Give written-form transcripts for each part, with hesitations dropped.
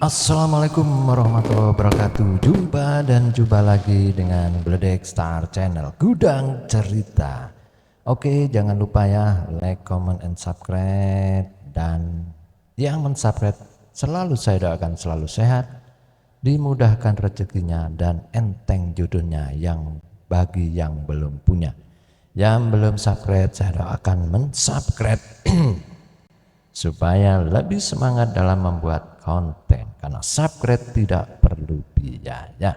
Assalamualaikum warahmatullahi wabarakatuh. Jumpa lagi dengan Bledek Star Channel Gudang Cerita. Oke, jangan lupa ya like, comment, and subscribe. Dan yang mensubscribe selalu saya doakan selalu sehat, dimudahkan rezekinya dan enteng jodohnya yang bagi yang belum punya. Yang belum subscribe saya doakan mensubscribe supaya lebih semangat dalam membuat konten, karena subscribe tidak perlu biaya.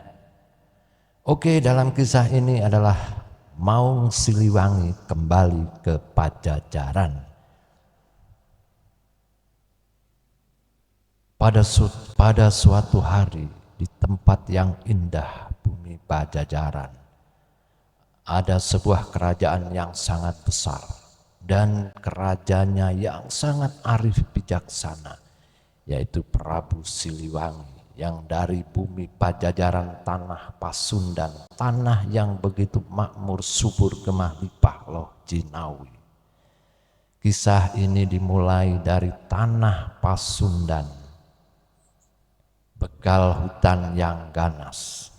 Oke, dalam kisah ini adalah Maung Siliwangi kembali ke Pajajaran. Pada suatu hari di tempat yang indah bumi Pajajaran, ada sebuah kerajaan yang sangat besar dan kerajanya yang sangat arif bijaksana, yaitu Prabu Siliwangi yang dari bumi Pajajaran, tanah Pasundan, tanah yang begitu makmur, subur, gemah limpah loh jinawi. Kisah ini dimulai dari tanah Pasundan, begal hutan yang ganas.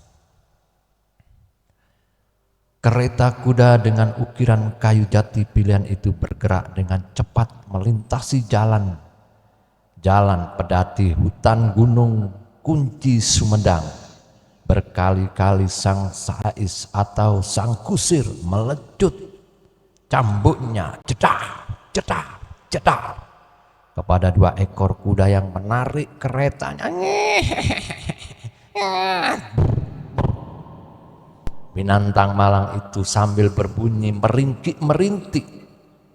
Kereta kuda dengan ukiran kayu jati pilihan itu bergerak dengan cepat melintasi jalan pedati hutan gunung kunci Sumedang. Berkali-kali sang sais atau sang kusir melecut cambuknya cetar kepada dua ekor kuda yang menarik keretanya. Binatang malang itu sambil berbunyi meringkik-merintik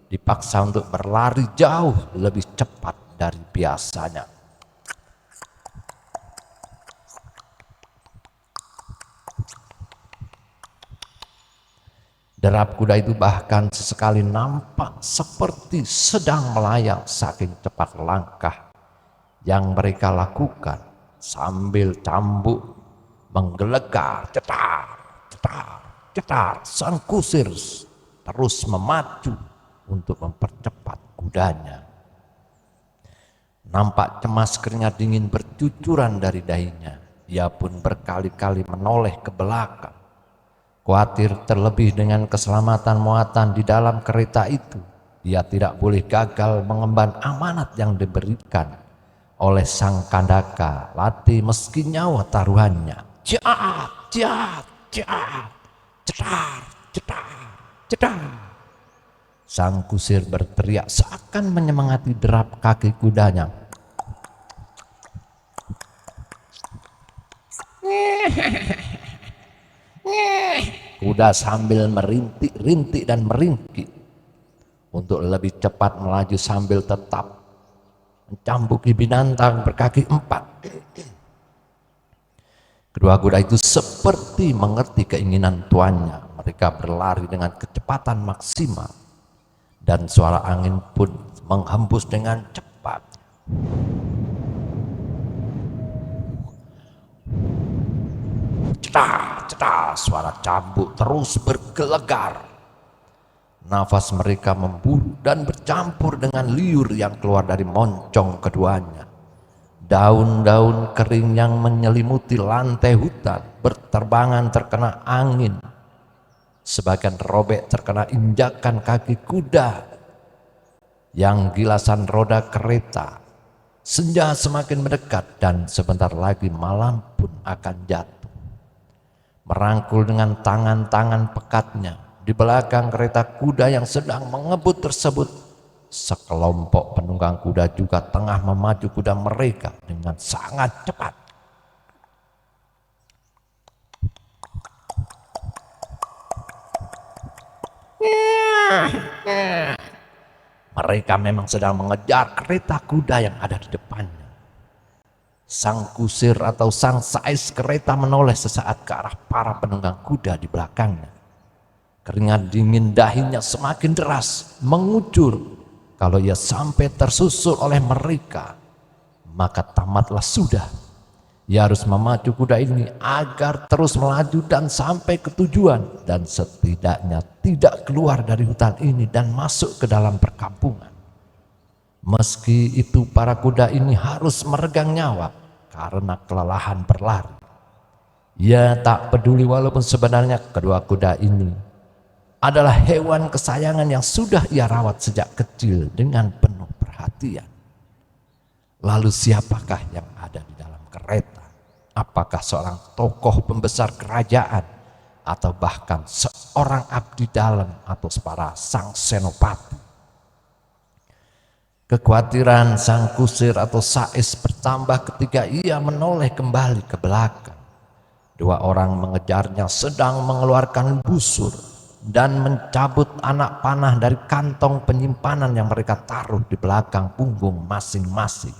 dipaksa untuk berlari jauh lebih cepat dari biasanya. Derap kuda itu bahkan sesekali nampak seperti sedang melayang saking cepat langkah yang mereka lakukan sambil cambuk menggelegar cetar. Sang kusir terus memacu untuk mempercepat kudanya. Nampak cemas keringat dingin bercucuran dari dahinya. Ia pun berkali-kali menoleh ke belakang, khawatir terlebih dengan keselamatan muatan di dalam kereta itu. Ia tidak boleh gagal mengemban amanat yang diberikan oleh sang Kandaka Lati meski nyawa taruhannya. Cetar. Sang kusir berteriak seakan menyemangati derap kaki kudanya. Kuda sambil merintik-rintik dan meringkik untuk lebih cepat melaju sambil tetap mencambuki binatang berkaki empat. Kedua kuda itu seperti mengerti keinginan tuannya. Mereka berlari dengan kecepatan maksimal dan suara angin pun menghembus dengan cepat. Cetar, suara cambuk terus bergelegar. Nafas mereka memburu dan bercampur dengan liur yang keluar dari moncong keduanya. Daun-daun kering yang menyelimuti lantai hutan berterbangan terkena angin. Sebagian robek terkena injakan kaki kuda yang gilasan roda kereta. Senja semakin mendekat dan sebentar lagi malam pun akan jatuh. Merangkul dengan tangan-tangan pekatnya di belakang kereta kuda yang sedang mengebut tersebut, sekelompok penunggang kuda juga tengah memacu kuda mereka dengan sangat cepat. Mereka memang sedang mengejar kereta kuda yang ada di depannya. Sang kusir atau sang sais kereta menoleh sesaat ke arah para penunggang kuda di belakangnya. Keringat dingin dahinya semakin deras mengucur. Kalau ia sampai tersusul oleh mereka, maka tamatlah sudah. Ia harus memacu kuda ini agar terus melaju dan sampai ke tujuan, dan setidaknya tidak keluar dari hutan ini dan masuk ke dalam perkampungan. Meski itu para kuda ini harus meregang nyawa, karena kelelahan berlari. Ia tak peduli walaupun sebenarnya kedua kuda ini adalah hewan kesayangan yang sudah ia rawat sejak kecil dengan penuh perhatian. Lalu siapakah yang ada di dalam kereta? Apakah seorang tokoh pembesar kerajaan atau bahkan seorang abdi dalam atau para sang senopati? Kekhawatiran sang kusir atau Sais bertambah ketika ia menoleh kembali ke belakang. Dua orang mengejarnya sedang mengeluarkan busur dan mencabut anak panah dari kantong penyimpanan yang mereka taruh di belakang punggung masing-masing.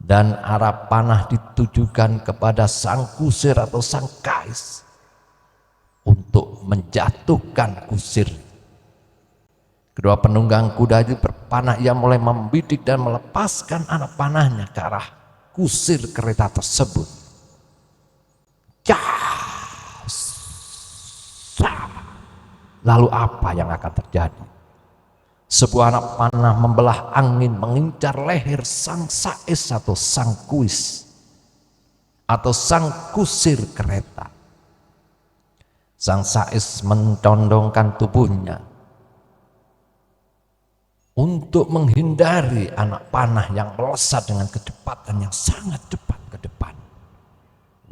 Dan arah panah ditujukan kepada sang kusir atau sang kais untuk menjatuhkan kusir. Kedua penunggang kuda itu berpanah, ia mulai membidik dan melepaskan anak panahnya ke arah kusir kereta tersebut. Lalu apa yang akan terjadi? Sebuah anak panah membelah angin mengincar leher sang Sais atau sang kuis atau sang kusir kereta. Sang Sais mencondongkan tubuhnya untuk menghindari anak panah yang melesat dengan kecepatan yang sangat cepat ke depan.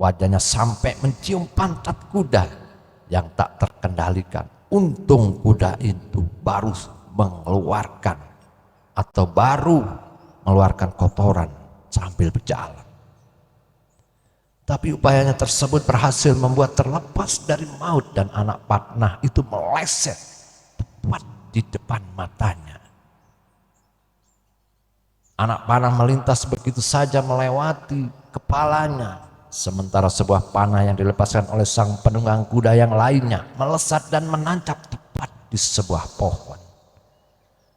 Wajahnya sampai mencium pantat kuda yang tak terkendalikan. Untung kuda itu baru mengeluarkan kotoran sambil berjalan. Tapi upayanya tersebut berhasil membuat terlepas dari maut dan anak panah itu meleset tepat di depan matanya. Anak panah melintas begitu saja melewati kepalanya, sementara sebuah panah yang dilepaskan oleh sang penunggang kuda yang lainnya melesat dan menancap tepat di sebuah pohon.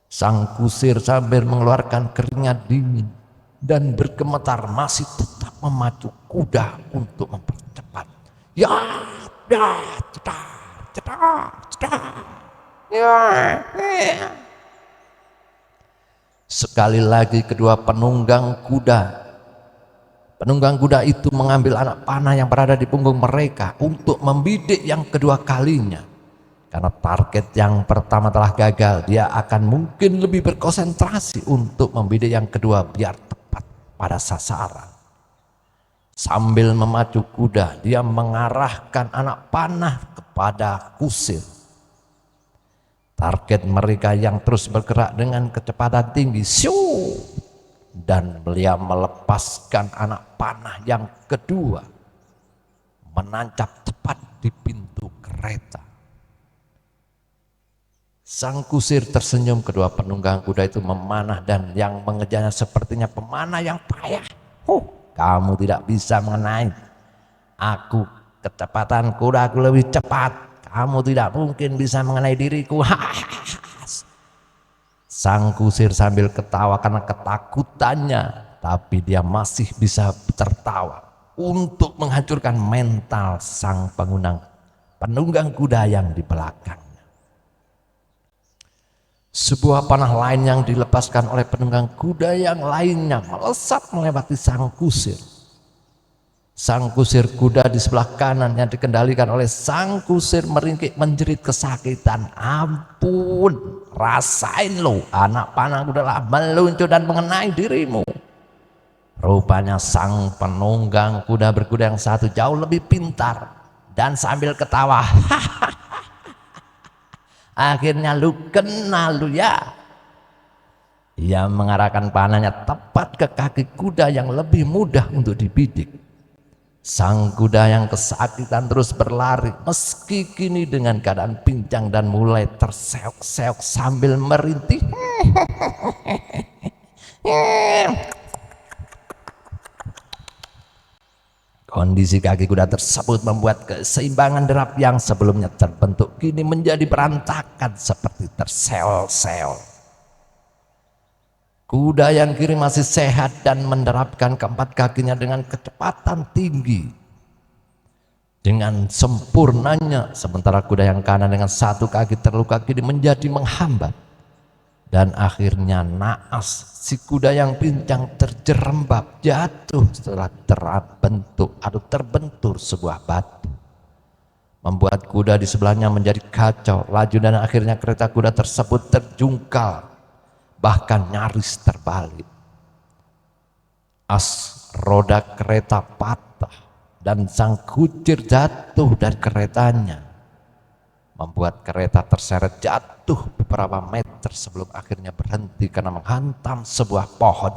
Sang kusir sambil mengeluarkan keringat dingin dan bergemetar masih tetap memacu kuda untuk mempercepat. Sekali lagi kedua penunggang kuda itu mengambil anak panah yang berada di punggung mereka untuk membidik yang kedua kalinya. Karena target yang pertama telah gagal, dia akan mungkin lebih berkonsentrasi untuk membidik yang kedua biar tepat pada sasaran. Sambil memacu kuda, dia mengarahkan anak panah kepada kusir. Target mereka yang terus bergerak dengan kecepatan tinggi, dan beliau melepaskan anak panah yang kedua, menancap tepat di pintu kereta. Sang kusir tersenyum, kedua penunggang kuda itu memanah dan yang mengejarnya sepertinya pemanah yang payah. Kamu tidak bisa mengenai aku, kecepatan kudaku lebih cepat. Kamu tidak mungkin bisa mengenai diriku. Sang kusir sambil ketawa karena ketakutannya, tapi dia masih bisa tertawa untuk menghancurkan mental sang penunggang kuda yang di belakangnya. Sebuah panah lain yang dilepaskan oleh penunggang kuda yang lainnya melesat melewati sang kusir. Sang kusir kuda di sebelah kanan yang dikendalikan oleh sang kusir meringkik menjerit kesakitan. Ampun, rasain lo, anak panah kuda meluncur dan mengenai dirimu. Rupanya sang penunggang kuda berkuda yang satu jauh lebih pintar dan sambil ketawa, akhirnya lu kena lu ya. Ia mengarahkan panahnya tepat ke kaki kuda yang lebih mudah untuk dibidik. Sang kuda yang kesakitan terus berlari meski kini dengan keadaan pincang dan mulai terseok-seok sambil merintih. Kondisi kaki kuda tersebut membuat keseimbangan derap yang sebelumnya terbentuk kini menjadi berantakan seperti terseol-seol. Kuda yang kiri masih sehat dan menderapkan keempat kakinya dengan kecepatan tinggi dengan sempurnanya, sementara kuda yang kanan dengan satu kaki terluka kini menjadi menghambat. Dan akhirnya naas, si kuda yang pincang terjerembab, jatuh setelah terbentur sebuah batu. Membuat kuda di sebelahnya menjadi kacau, laju, dan akhirnya kereta kuda tersebut terjungkal, bahkan nyaris terbalik. As roda kereta patah dan sang kucir jatuh dari keretanya, membuat kereta terseret jatuh beberapa meter sebelum akhirnya berhenti karena menghantam sebuah pohon.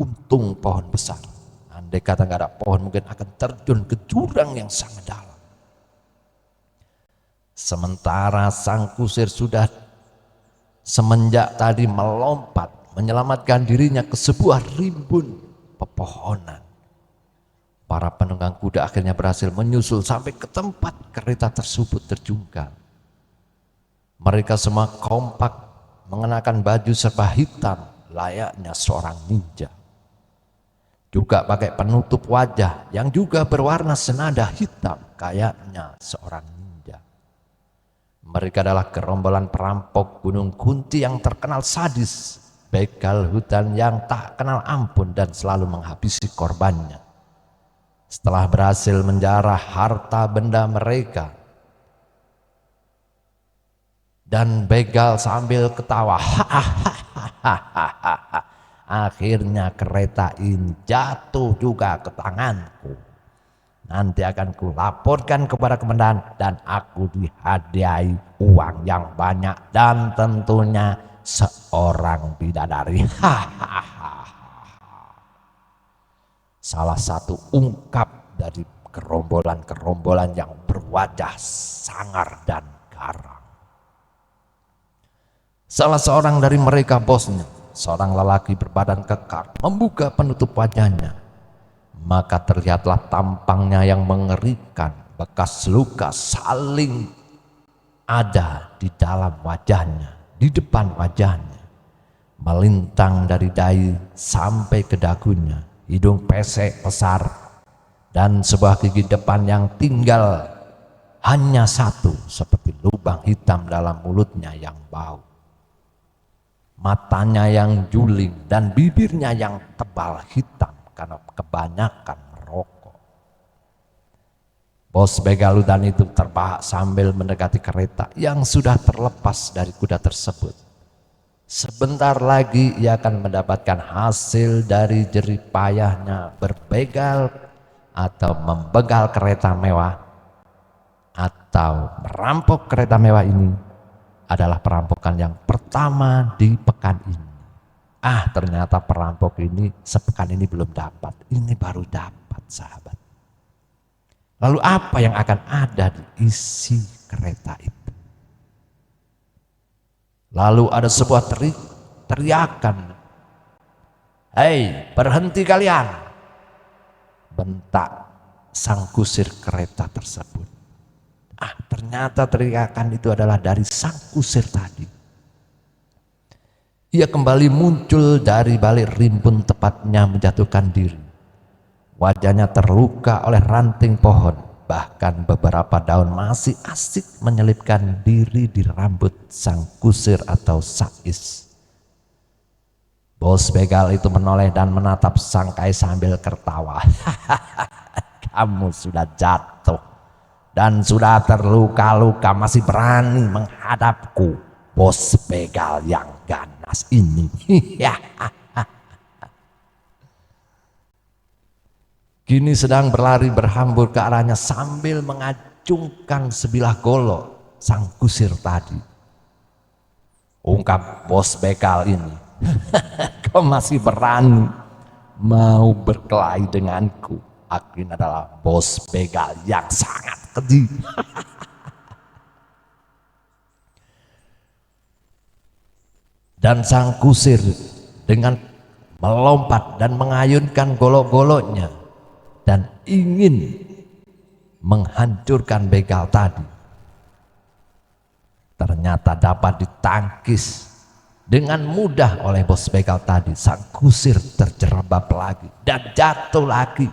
Untung pohon besar. Andai kata nggak ada pohon, mungkin akan terjun ke jurang yang sangat dalam. Sementara sang kusir sudah semenjak tadi melompat menyelamatkan dirinya ke sebuah rimbun pepohonan. Para penunggang kuda akhirnya berhasil menyusul sampai ke tempat kereta tersebut terjungkal. Mereka semua kompak mengenakan baju serba hitam layaknya seorang ninja. Juga pakai penutup wajah yang juga berwarna senada hitam kayaknya seorang ninja. Mereka adalah gerombolan perampok Gunung Kunti yang terkenal sadis, begal hutan yang tak kenal ampun dan selalu menghabisi korbannya. Setelah berhasil menjarah harta benda mereka dan begal sambil ketawa, akhirnya kereta ini jatuh juga ke tanganku. Nanti akan kulaporkan kepada komandan dan aku dihadiahi uang yang banyak dan tentunya seorang bidadari. Salah satu ungkap dari gerombolan-gerombolan yang berwajah sangar dan garang. Salah seorang dari mereka bosnya, seorang lelaki berbadan kekar, membuka penutup wajahnya. Maka terlihatlah tampangnya yang mengerikan, bekas luka saling ada di dalam wajahnya, di depan wajahnya, melintang dari dahi sampai ke dagunya, hidung pesek besar, dan sebuah gigi depan yang tinggal hanya satu, seperti lubang hitam dalam mulutnya yang bau. Matanya yang juling dan bibirnya yang tebal hitam karena kebanyakan merokok. Bos begal hutan itu terbahak sambil mendekati kereta yang sudah terlepas dari kuda tersebut. Sebentar lagi ia akan mendapatkan hasil dari jerih payahnya berbegal atau membegal kereta mewah, atau merampok kereta mewah ini adalah perampokan yang pertama di pekan ini. Ternyata perampok ini sepekan ini belum dapat, ini baru dapat, sahabat. Lalu apa yang akan ada di isi kereta itu? Lalu ada sebuah teriakan, "Hei, berhenti kalian!" bentak sang kusir kereta tersebut. Ternyata teriakan itu adalah dari sang kusir tadi. Ia kembali muncul dari balik rimbun, tepatnya menjatuhkan diri. Wajahnya terluka oleh ranting pohon, bahkan beberapa daun masih asik menyelipkan diri di rambut sang kusir atau sais. Bos begal itu menoleh dan menatap sang kai sambil tertawa. "Kamu sudah jatuh dan sudah terluka-luka, masih berani menghadapku, bos begal yang ganas ini." Kini sedang berlari berhambur ke arahnya sambil mengacungkan sebilah golok sang kusir tadi. Ungkap bos begal ini, "Kau masih berani mau berkelahi denganku? Aku ini adalah bos begal yang sangat keji." Dan sang kusir dengan melompat dan mengayunkan golok-goloknya dan ingin menghancurkan begal tadi, ternyata dapat ditangkis dengan mudah oleh bos begal tadi. Sang kusir terjerembab lagi dan jatuh lagi.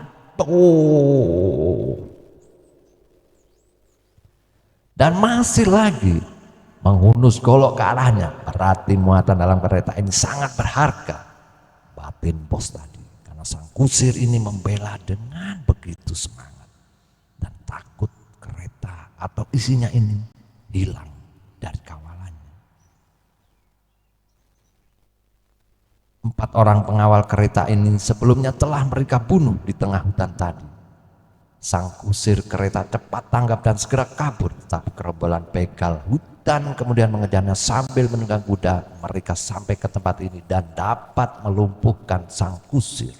Dan masih lagi menghunus golok ke arahnya. Berarti muatan dalam kereta ini sangat berharga. Batin bos tadi, karena sang kusir ini membela dengan begitu semangat dan takut kereta atau isinya ini hilang dari kawalannya. 4 orang pengawal kereta ini sebelumnya telah mereka bunuh di tengah hutan tadi. Sang kusir kereta cepat tanggap dan segera kabur, tetapi gerombolan begal hutan kemudian mengejarnya sambil menunggang kuda. Mereka sampai ke tempat ini dan dapat melumpuhkan sang kusir.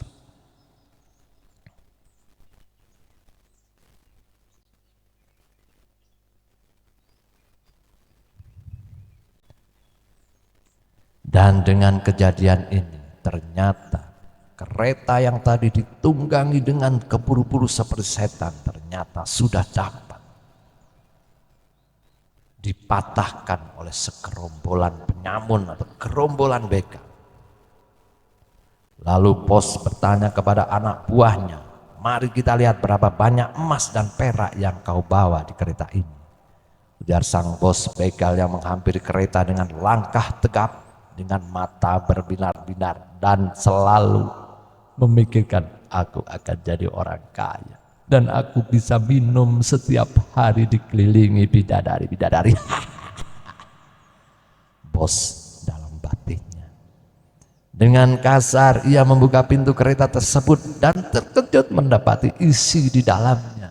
Dan dengan kejadian ini ternyata kereta yang tadi ditunggangi dengan keburu-buru seperti setan ternyata sudah dapat dipatahkan oleh segerombolan penyamun atau gerombolan begal. Lalu bos bertanya kepada anak buahnya, "Mari kita lihat berapa banyak emas dan perak yang kau bawa di kereta ini." Ujar sang bos begal yang menghampiri kereta dengan langkah tegap, dengan mata berbinar-binar dan selalu memikirkan, "Aku akan jadi orang kaya dan aku bisa minum setiap hari dikelilingi bidadari-bidadari." Bos dalam batinnya. Dengan kasar ia membuka pintu kereta tersebut dan terkejut mendapati isi di dalamnya.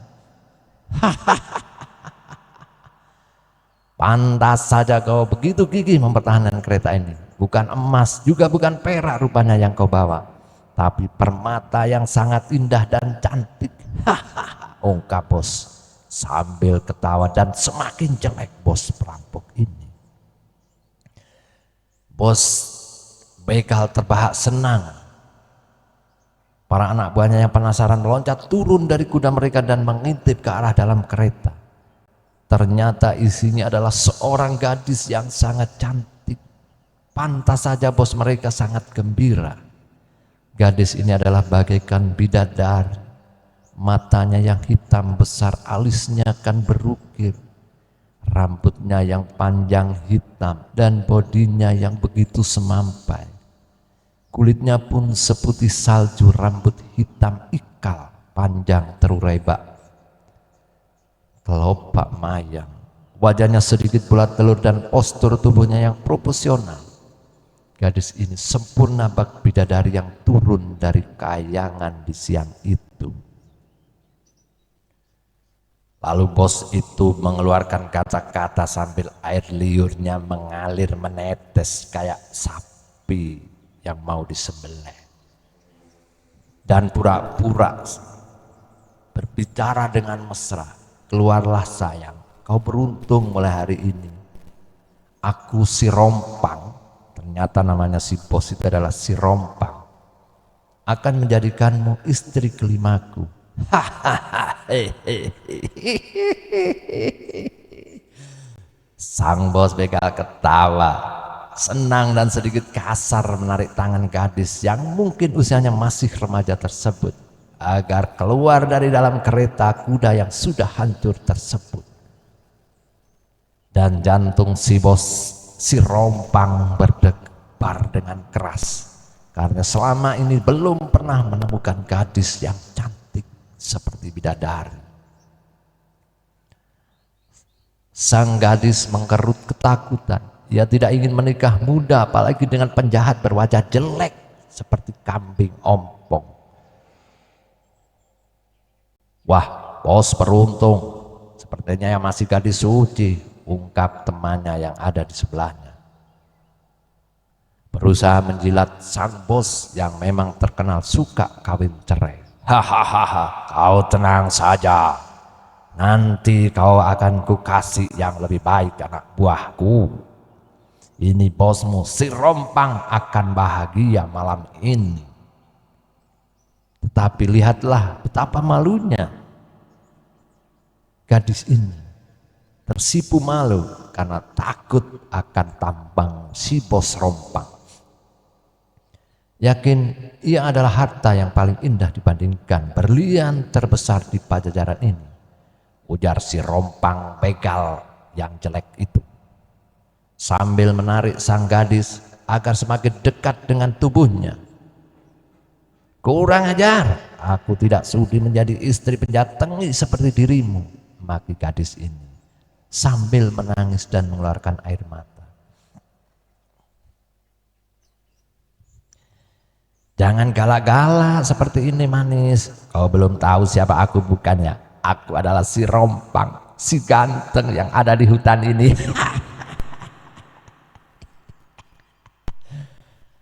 "Pantas saja kau begitu gigih mempertahankan kereta ini. Bukan emas, juga bukan perak rupanya yang kau bawa, tapi permata yang sangat indah dan cantik." Ungkap bos sambil ketawa, dan semakin jelek bos perampok ini. Bos begal terbahak senang. Para anak buahnya yang penasaran meloncat turun dari kuda mereka dan mengintip ke arah dalam kereta. Ternyata isinya adalah seorang gadis yang sangat cantik. Pantas saja bos mereka sangat gembira. Gadis ini adalah bagaikan bidadari. Matanya yang hitam besar, alisnya kan berukir, rambutnya yang panjang hitam, dan bodinya yang begitu semampai. Kulitnya pun seputih salju, rambut hitam ikal, panjang terurai bak, kelopak mayang. Wajahnya sedikit bulat telur dan postur tubuhnya yang proporsional. Gadis ini sempurna bak bidadari yang turun dari kayangan di siang itu. Lalu bos itu mengeluarkan kata-kata sambil air liurnya mengalir menetes kayak sapi yang mau disembelih. Dan pura-pura berbicara dengan mesra, "Keluarlah sayang, kau beruntung mulai hari ini. Aku si Rompang," ternyata namanya si bos itu adalah si Rompang, "akan menjadikanmu istri kelimaku." Sang bos begal ketawa, senang dan sedikit kasar menarik tangan gadis yang mungkin usianya masih remaja tersebut agar keluar dari dalam kereta kuda yang sudah hancur tersebut. Dan jantung si bos si Rompang berdebar dengan keras karena selama ini belum pernah menemukan gadis yang cantik seperti bidadari. Sang gadis mengkerut ketakutan. Ia tidak ingin menikah muda, apalagi dengan penjahat berwajah jelek seperti kambing ompong. "Wah, bos beruntung, sepertinya yang masih gadis suci," ungkap temannya yang ada di sebelahnya. Berusaha menjilat sang bos yang memang terkenal suka kawin cerai. "Hahaha, kau tenang saja. Nanti kau akan kukasih yang lebih baik, anak buahku. Ini bosmu si Rompang akan bahagia malam ini." Tetapi lihatlah betapa malunya gadis ini. Tersipu malu karena takut akan tampang si bos Rompang. Yakin ia adalah harta yang paling indah dibandingkan berlian terbesar di Pajajaran ini, ujar si Rompang begal yang jelek itu. sambil menarik sang gadis agar semakin dekat dengan tubuhnya. "Kurang ajar, aku tidak sudi menjadi istri penjahat tengik seperti dirimu," maki gadis ini sambil menangis dan mengeluarkan air mata. "Jangan galak-galak seperti ini, manis. Kau belum tahu siapa aku, bukannya? Aku adalah si Rompang, si ganteng yang ada di hutan ini."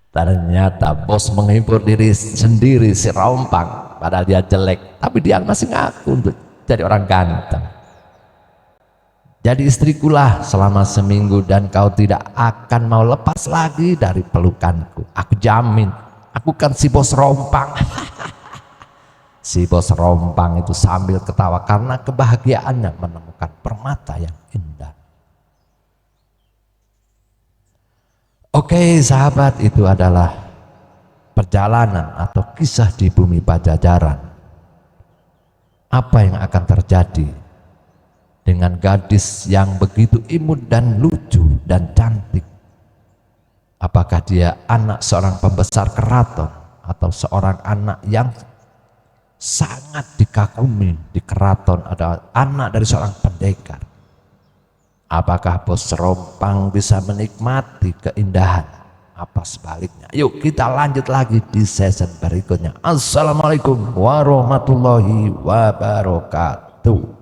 Ternyata bos menghibur diri sendiri, si Rompang, padahal dia jelek, tapi dia masih ngaku untuk jadi orang ganteng. "Jadi istrikulah selama seminggu dan kau tidak akan mau lepas lagi dari pelukanku. Aku jamin, aku kan si bos Rompang." Si bos Rompang itu sambil ketawa karena kebahagiaannya menemukan permata yang indah. Oke sahabat, itu adalah perjalanan atau kisah di bumi Pajajaran. Apa yang akan terjadi dengan gadis yang begitu imut dan lucu dan cantik? Apakah dia anak seorang pembesar keraton atau seorang anak yang sangat dikagumi di keraton, adalah anak dari seorang pendekar? Apakah bos Rompang bisa menikmati keindahan? Apa sebaliknya? Yuk kita lanjut lagi di season berikutnya. Assalamualaikum warahmatullahi wabarakatuh.